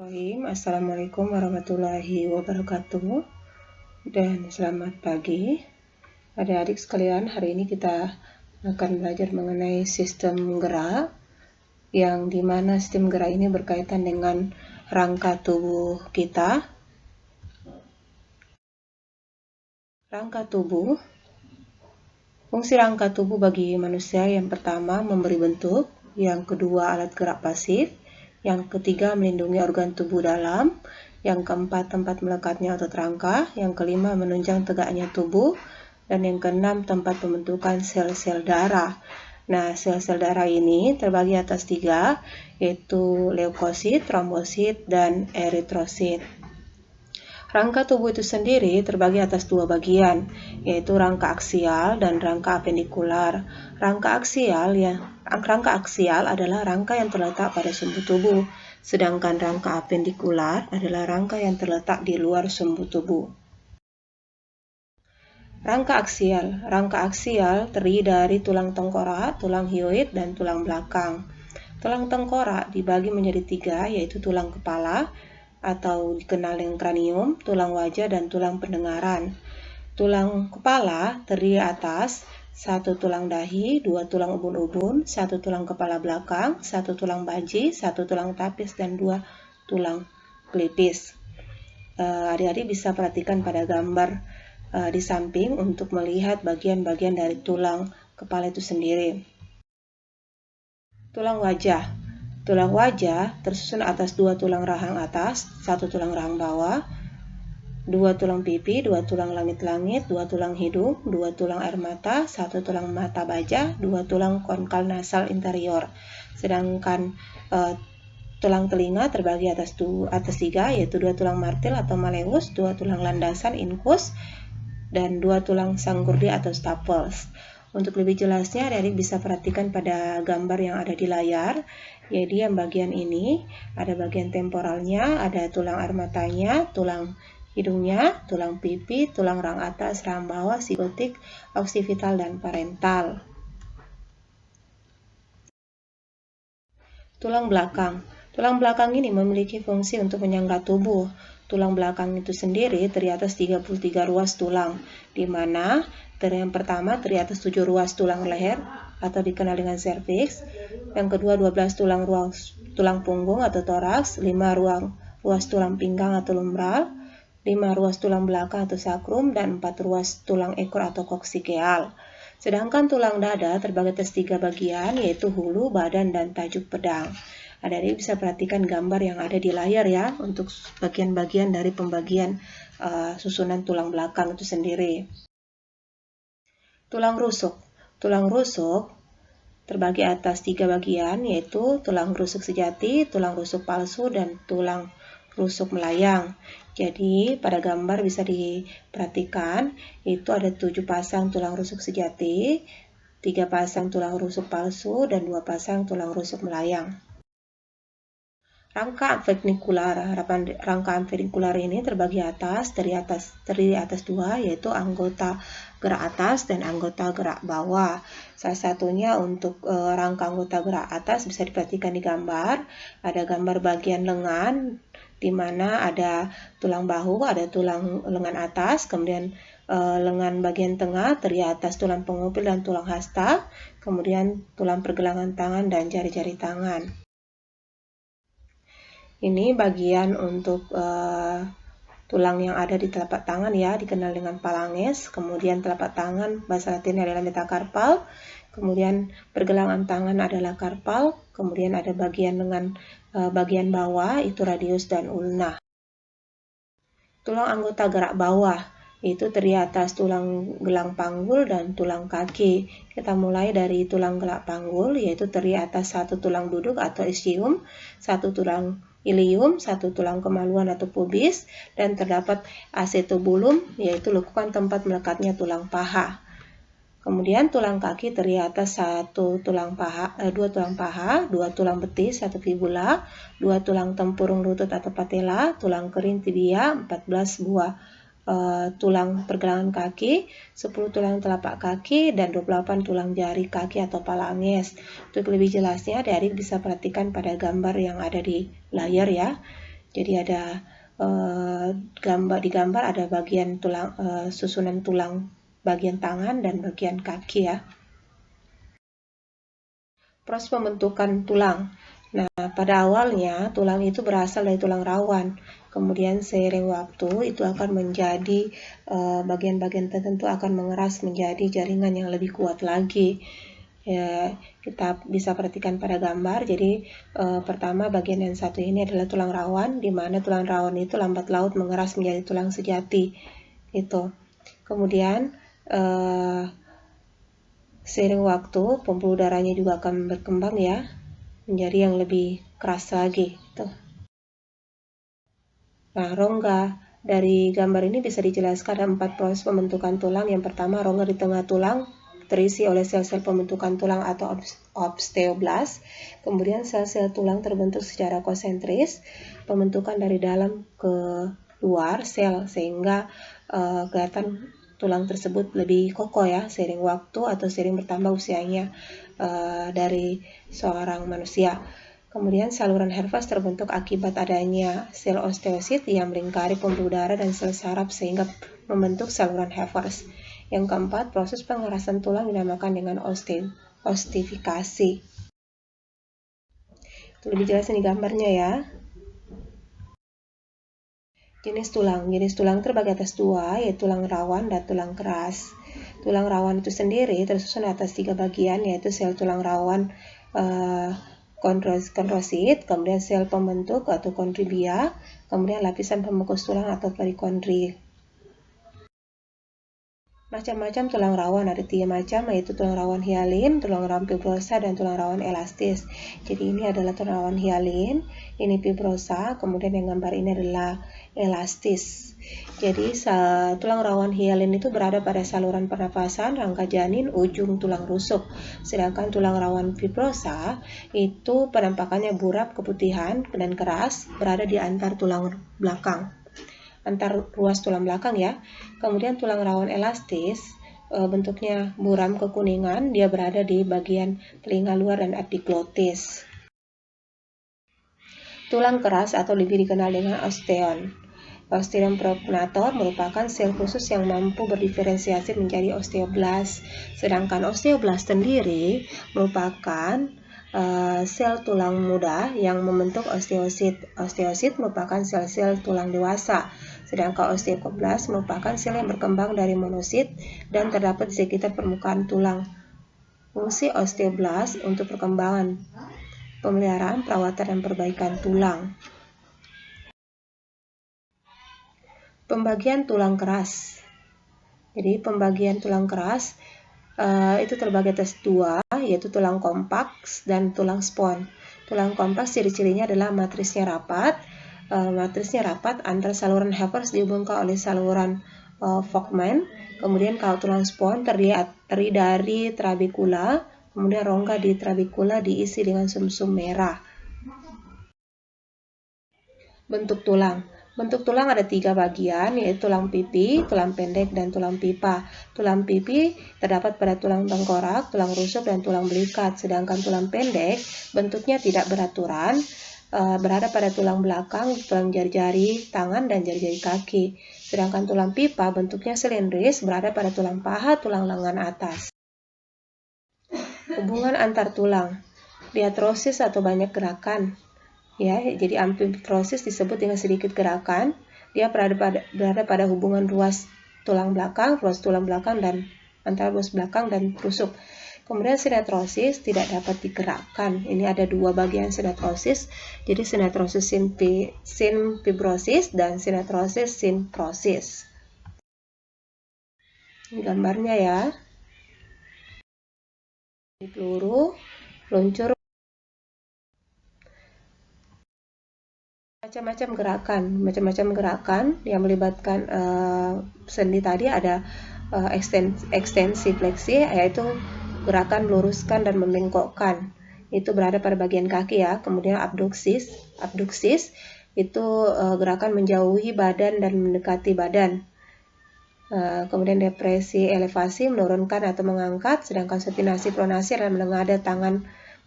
Assalamualaikum warahmatullahi wabarakatuh dan selamat pagi adik-adik sekalian. Hari ini kita akan belajar mengenai sistem gerak, yang dimana sistem gerak ini berkaitan dengan rangka tubuh kita. Rangka tubuh. Fungsi rangka tubuh bagi manusia yang pertama memberi bentuk, yang kedua alat gerak pasif, yang ketiga melindungi organ tubuh dalam, yang keempat tempat melekatnya otot rangka, yang kelima menunjang tegaknya tubuh, dan yang keenam tempat pembentukan sel-sel darah. Nah, sel-sel darah ini terbagi atas 3, yaitu leukosit, trombosit, dan eritrosit. Rangka tubuh itu sendiri terbagi atas 2 bagian, yaitu rangka aksial dan rangka apendikular. Rangka aksial adalah rangka yang terletak pada sumbu tubuh, sedangkan rangka apendikular adalah rangka yang terletak di luar sumbu tubuh. Rangka aksial terdiri dari tulang tengkorak, tulang hyoid, dan tulang belakang. Tulang tengkorak dibagi menjadi 3, yaitu tulang kepala atau dikenal dengan kranium, tulang wajah, dan tulang pendengaran. Tulang kepala terdiri atas 1 tulang dahi, 2 tulang ubun-ubun, 1 tulang kepala belakang, 1 tulang baji, 1 tulang tapis, dan 2 tulang pelipis. Adik-adik bisa perhatikan pada gambar di samping untuk melihat bagian-bagian dari tulang kepala itu sendiri. Tulang wajah. Tulang wajah tersusun atas 2 tulang rahang atas, 1 tulang rahang bawah, 2 tulang pipi, 2 tulang langit-langit, 2 tulang hidung, 2 tulang air mata, 1 tulang mata baja, 2 tulang konkal nasal interior. Sedangkan tulang telinga terbagi atas 3, yaitu 2 tulang martil atau malleus, 2 tulang landasan incus, dan 2 tulang sanggurdi atau staples. Untuk lebih jelasnya, adik-adik bisa perhatikan pada gambar yang ada di layar. Jadi yang bagian ini ada bagian temporalnya, ada tulang air matanya, tulang hidungnya, tulang pipi, tulang rahang atas, rahang bawah, sigotik, oksipital, dan parental. Tulang belakang. Tulang belakang ini memiliki fungsi untuk menyangga tubuh. Tulang belakang itu sendiri terdiri atas 33 ruas tulang, di mana yang pertama terdiri atas 7 ruas tulang leher atau dikenal dengan cervix, yang kedua 12 tulang punggung atau toraks, 5 ruas tulang pinggang atau lumbral, 5 ruas tulang belakang atau sacrum, dan 4 ruas tulang ekor atau coxikeal. Sedangkan tulang dada terbagi atas 3 bagian, yaitu hulu, badan, dan tajuk pedang. Adik-adik bisa perhatikan gambar yang ada di layar ya, untuk bagian-bagian dari pembagian susunan tulang belakang itu sendiri. Tulang rusuk. Tulang rusuk terbagi atas 3 bagian, yaitu tulang rusuk sejati, tulang rusuk palsu, dan tulang rusuk melayang. Jadi pada gambar bisa diperhatikan itu ada 7 pasang tulang rusuk sejati, 3 pasang tulang rusuk palsu, dan 2 pasang tulang rusuk melayang. Rangka apendikular ini terdiri atas 2, yaitu anggota gerak atas dan anggota gerak bawah. Salah satunya untuk rangka anggota gerak atas bisa diperhatikan di gambar. Ada gambar bagian lengan, di mana ada tulang bahu, ada tulang lengan atas, kemudian lengan bagian tengah terdiri atas tulang pengupil dan tulang hasta, kemudian tulang pergelangan tangan dan jari-jari tangan. Ini bagian untuk tulang yang ada di telapak tangan ya, dikenal dengan phalanges. Kemudian telapak tangan bahasa latinnya adalah metakarpal. Kemudian pergelangan tangan adalah karpal. Kemudian ada bagian lengan bagian bawah itu radius dan ulna. Tulang anggota gerak bawah itu terdiri atas tulang gelang panggul dan tulang kaki. Kita mulai dari tulang gelang panggul, yaitu terdiri atas 1 tulang duduk atau ischium, 1 tulang ilium, 1 tulang kemaluan atau pubis, dan terdapat acetobulum, yaitu lekukan tempat melekatnya tulang paha. Kemudian tulang kaki terdiri atas 2 tulang paha, 2 tulang betis, 1 fibula, 2 tulang tempurung lutut atau patella, tulang kering tibia, 14 buah tulang pergelangan kaki, 10 tulang telapak kaki, dan 28 tulang jari kaki atau phalanges. Untuk lebih jelasnya, adik-adik bisa perhatikan pada gambar yang ada di layar ya. Jadi ada digambar ada bagian tulang, susunan tulang bagian tangan dan bagian kaki ya. Proses pembentukan tulang. Nah, pada awalnya tulang itu berasal dari tulang rawan. Kemudian seiring waktu itu akan menjadi bagian-bagian tertentu akan mengeras menjadi jaringan yang lebih kuat lagi. Ya, kita bisa perhatikan pada gambar. Jadi pertama bagian yang satu ini adalah tulang rawan, di mana tulang rawan itu lambat laun mengeras menjadi tulang sejati. Itu. Kemudian seiring waktu pembuluh darahnya juga akan berkembang ya, menjadi yang lebih keras lagi. Gitu. Nah, rongga dari gambar ini bisa dijelaskan ada 4 proses pembentukan tulang. Yang pertama, rongga di tengah tulang terisi oleh sel-sel pembentukan tulang atau osteoblast. Kemudian sel-sel tulang terbentuk secara konsentris, pembentukan dari dalam ke luar sel sehingga kelihatan tulang tersebut lebih kokoh ya seiring waktu atau seiring bertambah usianya dari seorang manusia. Kemudian saluran Hervas terbentuk akibat adanya sel osteosit yang melingkari pembuluh darah dan sel saraf sehingga membentuk saluran Hervas. Yang keempat, proses pengerasan tulang dinamakan dengan ostifikasi. Itu lebih jelas di gambarnya ya. Jenis tulang terbagi atas 2, yaitu tulang rawan dan tulang keras. Tulang rawan itu sendiri tersusun atas 3 bagian, yaitu sel tulang rawan kondrosit, kemudian sel pembentuk atau kondribia, kemudian lapisan pembungkus tulang atau perikondri. Macam-macam tulang rawan ada 3 macam, yaitu tulang rawan hialin, tulang rawan fibrosa, dan tulang rawan elastis. Jadi ini adalah tulang rawan hialin, ini fibrosa, kemudian yang gambar ini adalah elastis. Jadi tulang rawan hialin itu berada pada saluran pernapasan, rangka janin, ujung tulang rusuk. Sedangkan tulang rawan fibrosa itu penampakannya buram, keputihan, dan keras, berada di antar tulang belakang. Antar ruas tulang belakang ya. Kemudian tulang rawan elastis bentuknya buram kekuningan, dia berada di bagian telinga luar dan epiglotis. Tulang keras atau lebih dikenal dengan osteon. Osteon prognator merupakan sel khusus yang mampu berdiferensiasi menjadi osteoblast. Sedangkan osteoblast sendiri merupakan sel tulang muda yang membentuk osteosit. Osteosit merupakan sel-sel tulang dewasa, sedangkan osteoblast merupakan sel yang berkembang dari monosit dan terdapat di sekitar permukaan tulang. Fungsi osteoblast untuk perkembangan, pemeliharaan, perawatan, dan perbaikan tulang. Pembagian tulang keras. Jadi pembagian tulang keras itu terbagi atas 2, yaitu tulang kompleks dan tulang spon. Tulang kompleks ciri-cirinya adalah matrisnya rapat. Matrisnya rapat antara saluran Hervas dihubungkan oleh saluran Volkmann. Kemudian kalau tulang spon terdiri dari trabekula, kemudian rongga di trabekula diisi dengan sumsum merah. Bentuk tulang. Bentuk tulang ada 3 bagian, yaitu tulang pipi, tulang pendek, dan tulang pipa. Tulang pipi terdapat pada tulang tengkorak, tulang rusuk, dan tulang belikat. Sedangkan tulang pendek bentuknya tidak beraturan, berada pada tulang belakang, tulang jari-jari tangan, dan jari-jari kaki. Sedangkan tulang pipa bentuknya silindris, berada pada tulang paha, tulang lengan atas. Hubungan antar tulang. Diatrosis atau banyak gerakan. Ya, jadi amfitrosis disebut dengan sedikit gerakan. Dia berada pada hubungan ruas tulang belakang, dan antara ruas belakang dan rusuk. Kemudian sinetrosis tidak dapat digerakkan. Ini ada 2 bagian sinetrosis. Jadi sinetrosis sinfibrosis dan sinetrosis sinprosis. Ini gambarnya ya. Peluru, luncur. Macam-macam gerakan yang melibatkan sendi tadi ada ekstensi fleksi, yaitu gerakan meluruskan dan membengkokkan. Itu berada pada bagian kaki ya. Kemudian abduksis itu gerakan menjauhi badan dan mendekati badan. Kemudian depresi elevasi menurunkan atau mengangkat, sedangkan supinasi pronasi adalah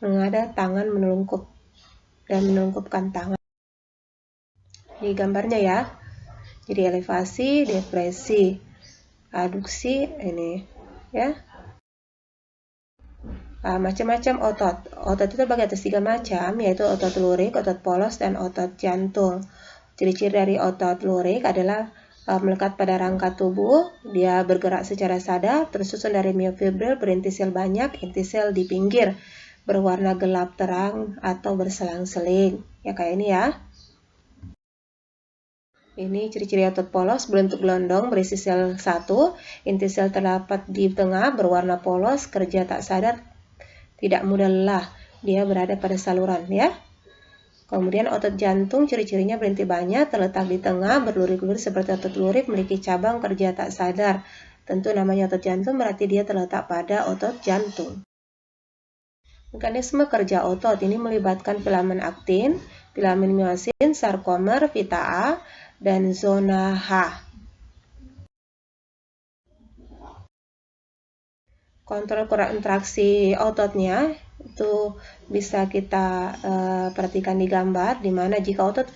menengadah tangan menelungkup dan menelungkupkan tangan. Di gambarnya ya. Jadi elevasi, depresi, aduksi ini ya. Macam-macam otot. Otot itu terbagi atas 3 macam, yaitu otot lurik, otot polos, dan otot jantung. Ciri-ciri dari otot lurik adalah melekat pada rangka tubuh, dia bergerak secara sadar, tersusun dari miofibril berinti sel banyak, inti sel di pinggir, berwarna gelap terang atau berselang-seling. Ya kayak ini ya. Ini ciri-ciri otot polos berbentuk gelondong berisi sel 1, inti sel terdapat di tengah, berwarna polos, kerja tak sadar, tidak mudah lelah, dia berada pada saluran ya. Kemudian otot jantung ciri-cirinya berinti banyak, terletak di tengah, berlurik-lurik seperti otot lurik, memiliki cabang, kerja tak sadar. Tentu namanya otot jantung berarti dia terletak pada otot jantung. Mekanisme kerja otot ini melibatkan filamen aktin, filamen miosin, sarkomer, vita A, dan zona H. Kontrol kontraksi ototnya itu bisa kita perhatikan di gambar, di mana jika otot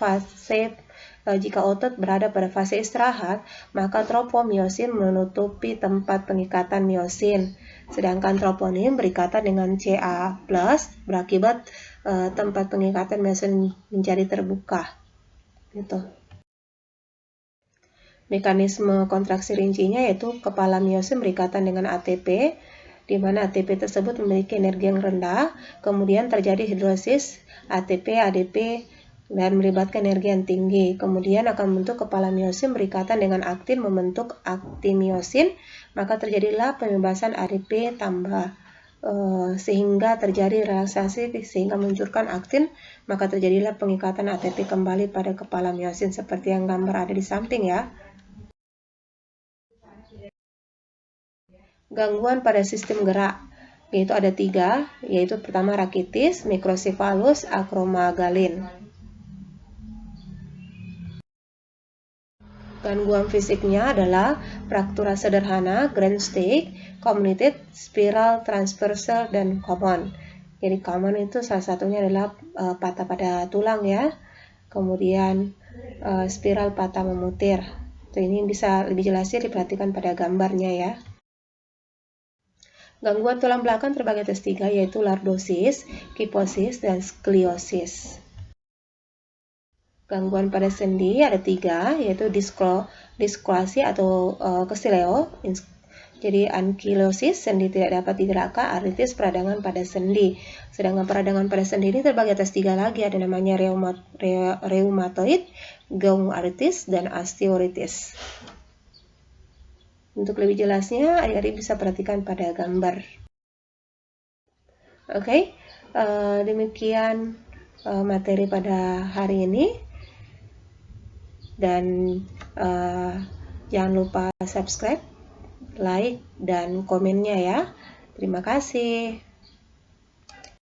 berada pada fase istirahat, maka tropomiosin menutupi tempat pengikatan miosin, sedangkan troponin berikatan dengan Ca+ berakibat tempat pengikatan miosin menjadi terbuka. Gitu. Mekanisme kontraksi rincinya yaitu kepala miosin berikatan dengan ATP, di mana ATP tersebut memiliki energi yang rendah, kemudian terjadi hidrolisis ATP, ADP, dan melibatkan energi yang tinggi. Kemudian akan membentuk kepala miosin berikatan dengan aktin membentuk aktimiosin, maka terjadilah pembebasan ADP tambah sehingga terjadi relaksasi sehingga meluncurkan aktin, maka terjadilah pengikatan ATP kembali pada kepala miosin seperti yang gambar ada di samping ya. Gangguan pada sistem gerak, yaitu ada 3, yaitu pertama rakitis, mikrosefalus, akromegalin. Gangguan fisiknya adalah fraktura sederhana, grand stake, comminuted, spiral, transversal, dan common. Jadi common itu salah satunya adalah patah pada tulang ya, kemudian spiral patah memutir. Ini bisa lebih jelasnya diperhatikan pada gambarnya ya. Gangguan tulang belakang terbagi atas 3, yaitu lordosis, kifosis, dan skoliosis. Gangguan pada sendi ada 3, yaitu disklasi atau kesileo. Jadi ankilosis, sendi tidak dapat digerakkan, artritis, peradangan pada sendi. Sedangkan peradangan pada sendi ini terbagi atas 3 lagi, ada namanya reumatoid, gout arthritis, dan osteoarthritis. Untuk lebih jelasnya, adik-adik bisa perhatikan pada gambar. Oke, demikian materi pada hari ini. Dan jangan lupa subscribe, like, dan komennya ya. Terima kasih.